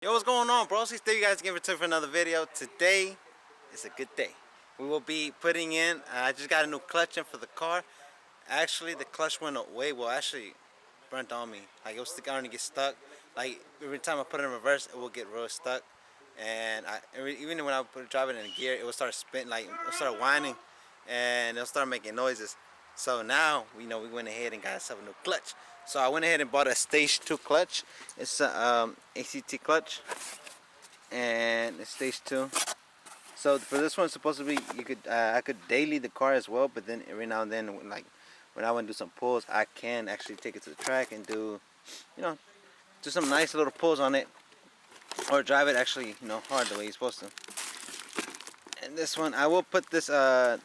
Yo, what's going on, bros? Thank you guys again for another video. Today is a good day. We will be putting in, I just got a new clutch in for the car. Actually, the clutch went away. Well, actually, burnt on me. Like, it was starting to get stuck. Like, every time I put it in reverse, it will get real stuck. And even when I would drive it in gear, it would start spinning, like, it would start whining. And it'll start making noises. So now, we went ahead and got ourselves a new clutch. So I went ahead and bought a stage 2 clutch. It's a ACT clutch, and it's stage 2. So for this one, supposed to be, I could daily the car as well, but then every now and then, like when I want to do some pulls, I can actually take it to the track and do some nice little pulls on it, or drive it actually, hard the way you're supposed to. And this one, I will put this the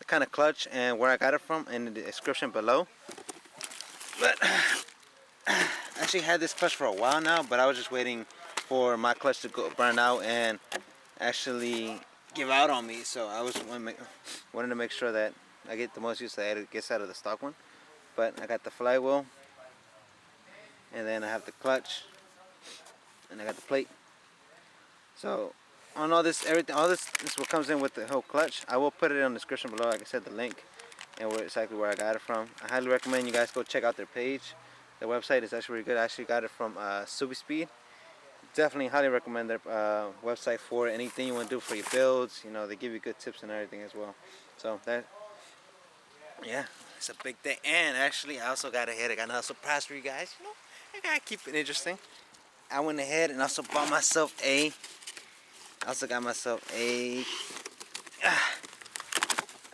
kind of clutch and where I got it from in the description below. But I actually had this clutch for a while now, but I was just waiting for my clutch to burn out and actually give out on me. So I wanted to make sure that I get the most use that it gets out of the stock one. But I got the flywheel, and then I have the clutch, and I got the plate. So on all this, everything, all this is what comes in with the whole clutch. I will put it in the description below, like I said, the link. And exactly where I got it from. I highly recommend you guys go check out their page. Their website is actually really good. I actually got it from Speed. Definitely highly recommend their website for anything you want to do for your builds. They give you good tips and everything as well. So yeah, it's a big day. And actually, I also got ahead. I got another surprise for you guys. I gotta keep it interesting. I went ahead and also bought myself let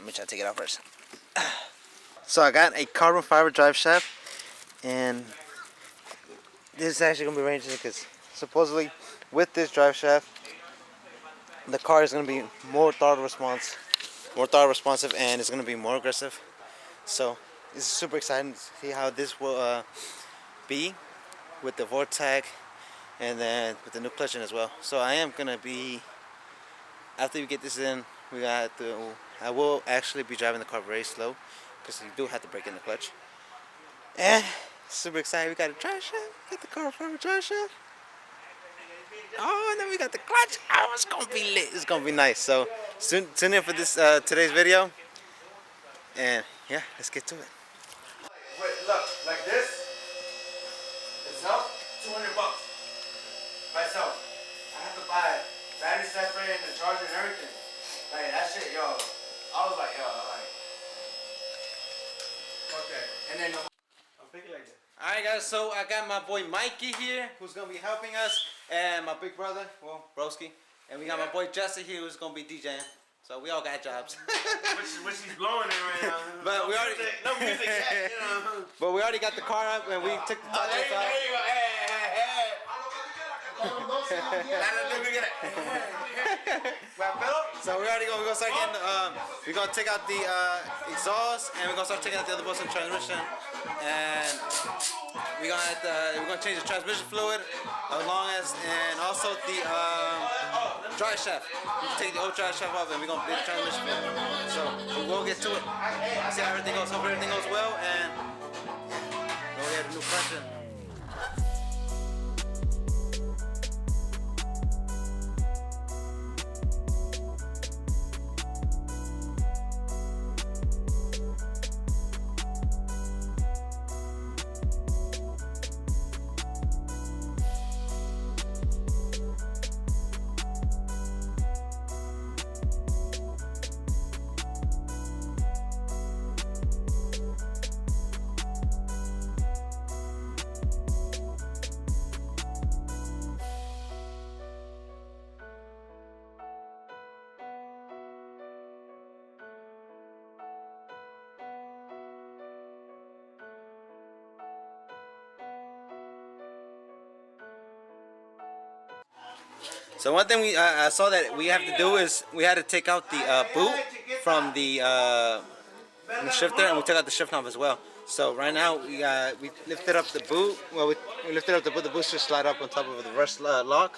me try to take it out first. So I got a carbon fiber drive shaft, and this is actually going to be very interesting because supposedly with this drive shaft, the car is going to be more throttle responsive, and it's going to be more aggressive. So it's super exciting to see how this will be with the Vortech and then with the new clutch in as well. So I am going to be, after we get this in, I will actually be driving the car very slow because you do have to break in the clutch. And super excited, we got a drive shaft, got the car from a drive shaft. Oh, and then we got the clutch. Oh, it's gonna be lit. It's gonna be nice. So tune in for this today's video. And yeah, let's get to it. Wait, look, like this itself, $200 by itself. I have to buy battery separate and the charger and everything. Like that shit, yo. I was like, okay. And then I'm thinking like that. Alright guys, so I got my boy Mikey here, who's gonna be helping us, and my big brother, well, Broski, and we got my boy Jesse here, who's gonna be DJing. So we all got jobs. which he's blowing it right now. But we already no music yet, But we already got the car up, and we took the top off. There you go. So we're gonna start getting we're gonna take out the exhaust, and we're gonna start taking out the other bolts and transmission, and we're gonna change the transmission fluid and also the drive shaft. We can take the old drive shaft off, and we're gonna do the transmission fluid. So we will get to it. See how everything goes. Hope everything goes well, and we'll get a new clutch in. So one thing I saw that we have to do is we had to take out the boot from the shifter, and we took out the shift knob as well. So right now we lifted up the boot. Well, we lifted up the boot. The boot should slide up on top of the reverse lock.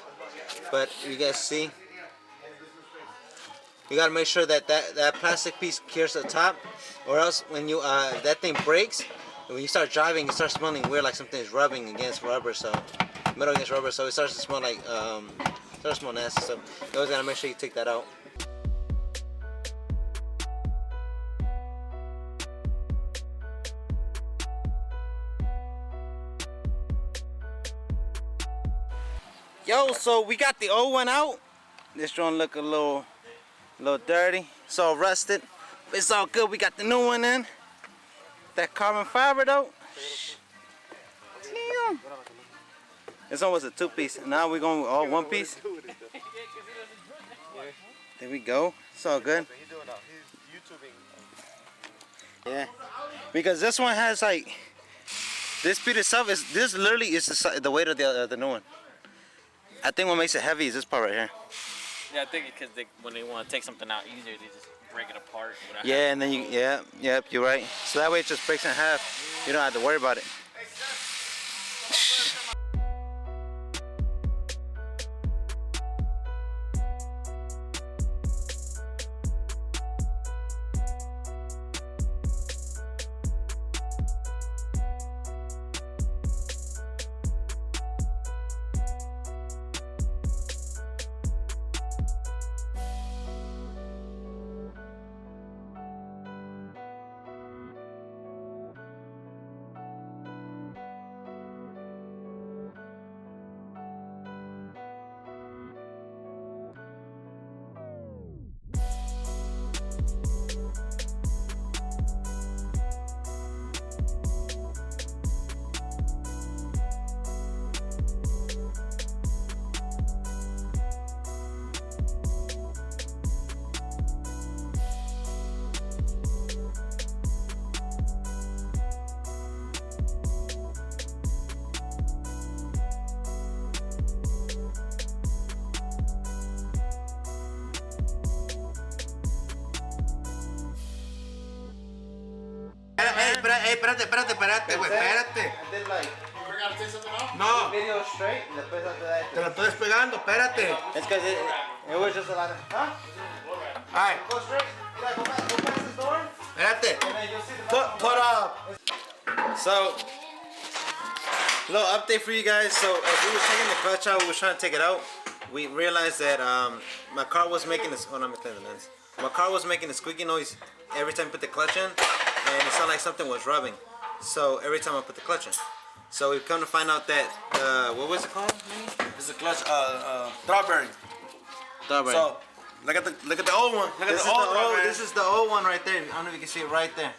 But you guys see, you gotta make sure that that plastic piece adheres to the top, or else when you that thing breaks, when you start driving, it starts smelling weird, like something is rubbing against rubber. So metal against rubber, so it starts to smell like nasty. So you always gotta make sure you take that out. Yo, so we got the old one out. This joint look a little dirty. It's all rusted. But it's all good. We got the new one in. That carbon fiber though. Damn. This one was a 2-piece. Now we're going all 1-piece. There we go. It's all good. Yeah. Because this one has like, this piece itself is, this literally is the weight of the new one. I think what makes it heavy is this part right here. Yeah, I think because when they want to take something out easier, they just break it apart. Yeah, and then yep, you're right. So that way it just breaks in half. You don't have to worry about it. Espérate, güey, espérate. No. Video straight, y después after that. Te lo estoy despegando, espérate. It's because it was just a lot of, huh? Alright, Go straight. Yeah, go past this door. espérate. And then you'll see the Put up. So, little update for you guys. So, as we were taking the clutch out, we were trying to take it out. We realized that my car was making this. Oh, no, I'm cleaning the lens. My car was making a squeaky noise every time I put the clutch in, and it sounded like something was rubbing. So every time I put the clutch in. So we've come to find out that what was it called? This is a clutch, throb bearing. Throb bearing. So look at the old one. Look at the old throb bearing. This is the old one right there. I don't know if you can see it right there.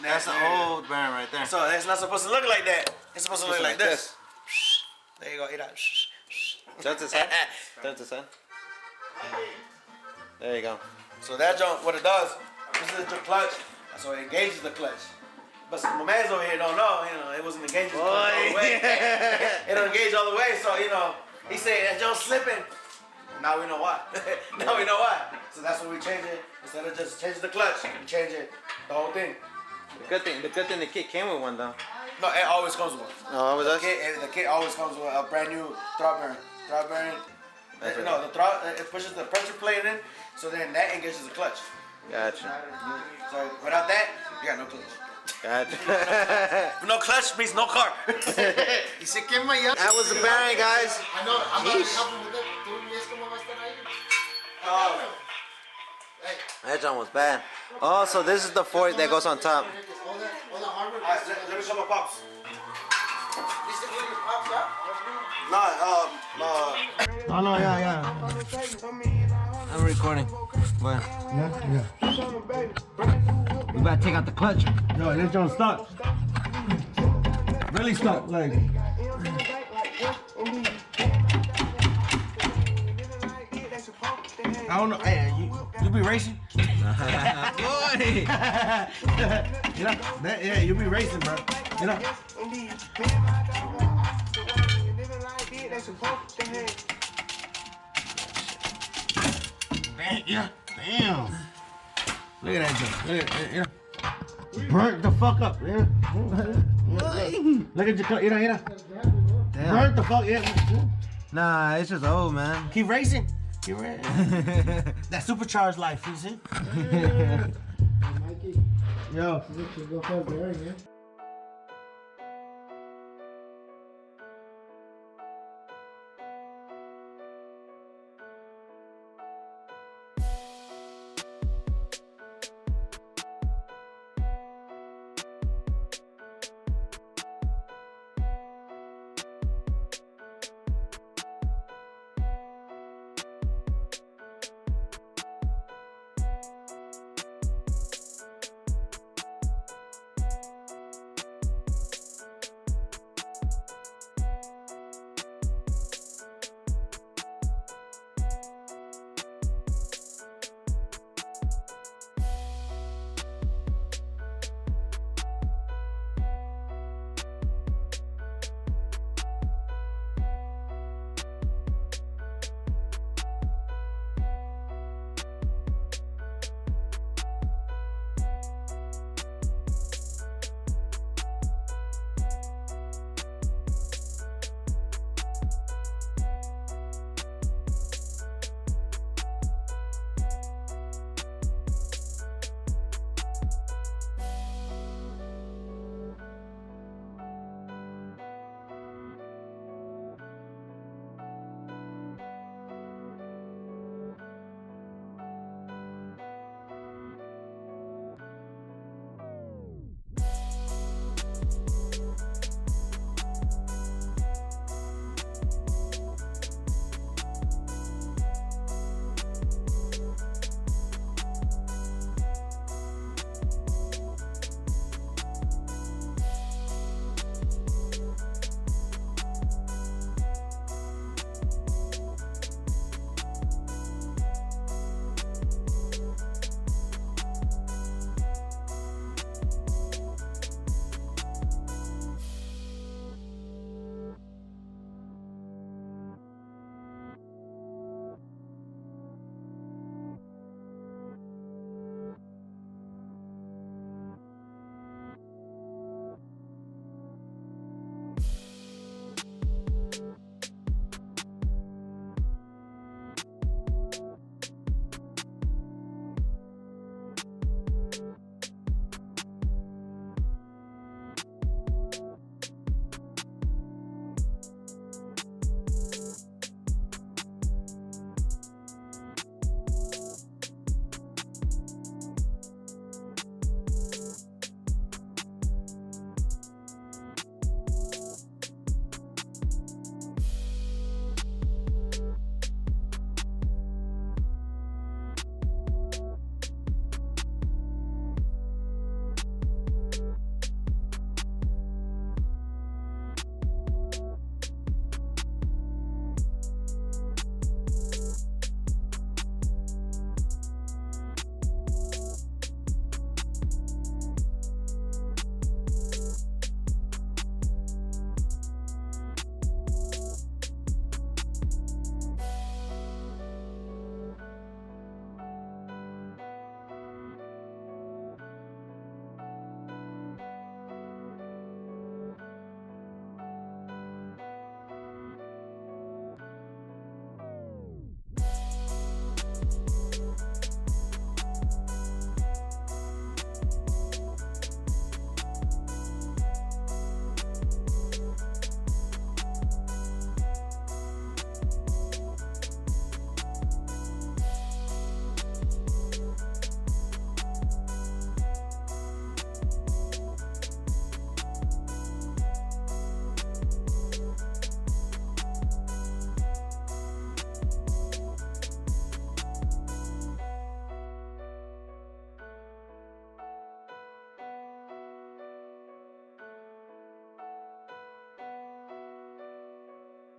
That's the old bearing right there. So it's not supposed to look like that. It's supposed to look like this. There you go. Eat out. That's the sun. That's the sun. There you go. So that jump, what it does, this is the clutch. So it engages the clutch. But my man's over here don't know, it wasn't engaging all the way. It don't engage all the way, so he said that jump's slipping. Now we know why. Now we know why. So that's what we changed it. Instead of just changing the clutch, we change it, the whole thing. The good thing the kit came with one though. No, it always comes with one. Oh, it was us? The kit always comes with a brand new throb bearing. Throb bearing. No, the throb, it pushes the pressure plate in, so then that engages the clutch. Gotcha. So without that, you got no clutch. Gotcha. No clutch means no car. That was the bearing, guys. That jump was bad. Oh, so this is the fork that goes on top. Let me show my pops. No, yeah. I'm recording. What? Yeah. We about to take out the clutch. Yo, this joint stuck. Really stuck, like. I don't know. Hey, you be racing? Boy! Yeah, you be racing, bro. Damn. Look at that jump. Look at that, burnt the fuck up, Look at your, Damn. Burnt the fuck, Nah, it's just old, man. Keep racing. That supercharged life, you see? Yo.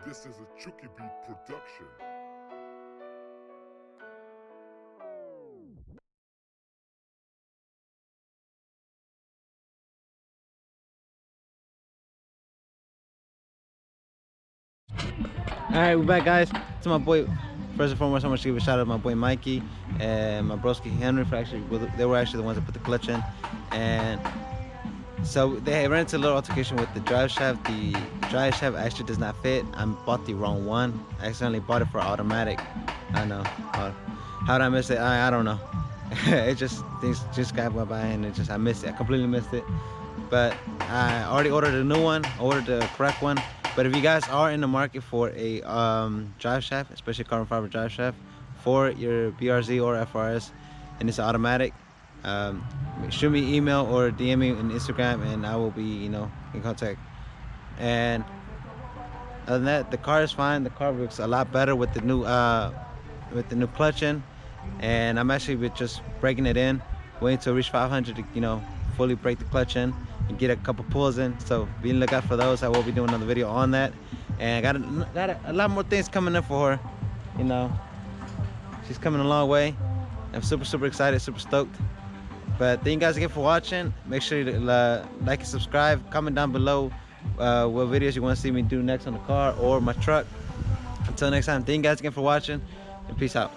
This is a Chucky Beat production. Alright, we're back, guys. To my boy, first and foremost, I want to give a shout out to my boy Mikey and my broski Henry for they were actually the ones that put the clutch in. And so they ran into a little altercation with the drive shaft. The drive shaft actually does not fit. I bought the wrong one. I accidentally bought it for automatic. I know. How did I miss it? I don't know. It just, things just got by and I missed it. I completely missed it. But I already ordered a new one. I ordered the correct one. But if you guys are in the market for a drive shaft, especially carbon fiber drive shaft for your BRZ or FRS, and it's automatic, shoot me email or DM me on Instagram, and I will be, in contact. And other than that, the car is fine. The car looks a lot better with the new clutch in, and I'm actually just breaking it in, waiting to reach 500 to fully break the clutch in and get a couple pulls in. So be on the lookout for those. I will be doing another video on that, and I got a lot more things coming in for her. She's coming a long way. I'm super excited, super stoked. But thank you guys again for watching. Make sure you like and subscribe. Comment down below what videos you want to see me do next on the car or my truck. Until next time, thank you guys again for watching, and peace out.